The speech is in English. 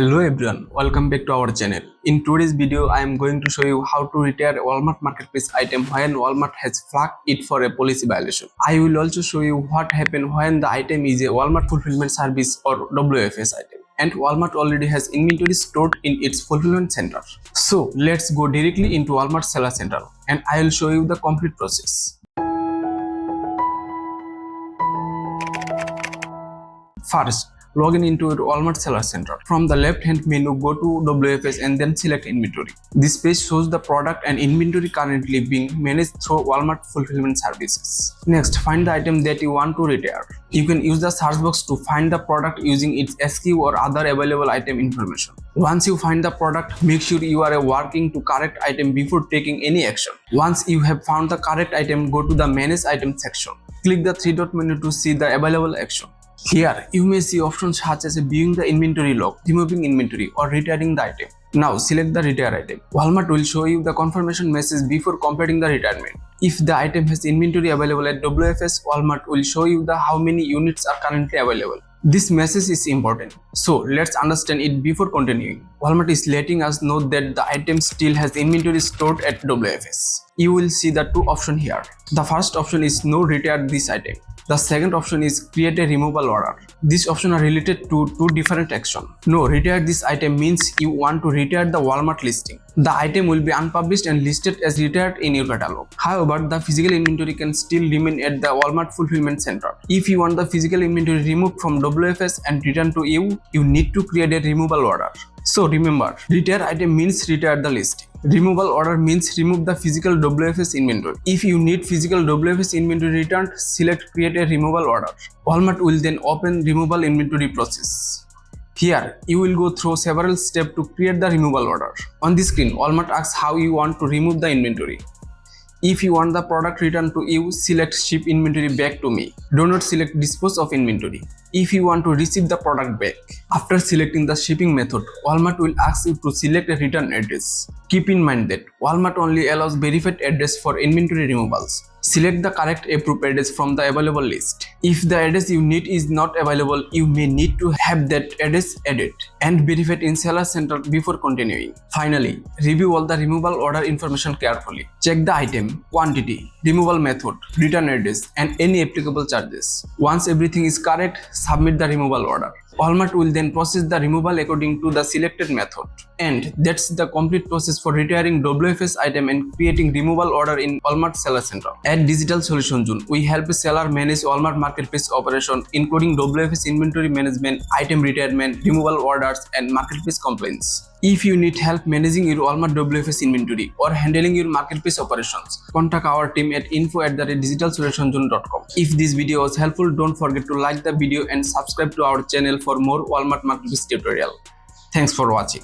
Hello everyone, welcome back to our channel. In today's video, I am going to show you how to return a Walmart marketplace item when Walmart has flagged it for a policy violation. I will also show you what happens when the item is a Walmart fulfillment service or WFS item and Walmart already has inventory stored in its fulfillment center. So let's go directly into Walmart seller center and I will show you the complete process. First, log in into your Walmart Seller Center. From the left hand menu, go to WFS and then select inventory. This page shows the product and inventory currently being managed through Walmart Fulfillment Services. Next, find the item that you want to return. You can use the search box to find the product using its SKU or other available item information. Once you find the product, make sure you are working to correct item before taking any action. Once you have found the correct item, go to the Manage Item section. Click the three-dot menu to see the available action. Here, you may see options such as viewing the inventory log, removing inventory, or returning the item. Now, select the return item. Walmart will show you the confirmation message before completing the retirement. If the item has inventory available at WFS, Walmart will show you how many units are currently available. This message is important, so let's understand it before continuing. Walmart is letting us know that the item still has inventory stored at WFS. You will see the two options here. The first option is no return this item. The second option is create a removal order. These options are related to two different actions. No, return this item means you want to return the Walmart listing. The item will be unpublished and listed as returned in your catalog. However, the physical inventory can still remain at the Walmart Fulfillment Center. If you want the physical inventory removed from WFS and returned to you need to create a removal order. So remember, return item means return the listing. Removal order means remove the physical WFS inventory. If you need physical WFS inventory returned, select create a removal order. Walmart will then open removal inventory process. Here, you will go through several steps to create the removal order. On the screen, Walmart asks how you want to remove the inventory. If you want the product returned to you, select ship inventory back to me. Do not select dispose of inventory. If you want to receive the product back. After selecting the shipping method, Walmart will ask you to select a return address. Keep in mind that Walmart only allows verified address for inventory removals. Select the correct approved address from the available list. If the address you need is not available, you may need to have that address added and verified in Seller Center before continuing. Finally, review all the removal order information carefully. Check the item, quantity, removal method, return address, and any applicable charges. Once everything is correct, submit the removal order. Walmart will then process the removal according to the selected method. And that's the complete process for retiring WFS item and creating removal order in Walmart Seller Center. At Digital Solution Zone, we help a seller manage Walmart marketplace operation, including WFS inventory management, item retirement, removal orders, and marketplace complaints. If you need help managing your Walmart WFS inventory or handling your marketplace operations, contact our team at info@digitalsolutionszone.com. If this video was helpful, don't forget to like the video and subscribe to our channel for more Walmart marketplace tutorial. Thanks for watching.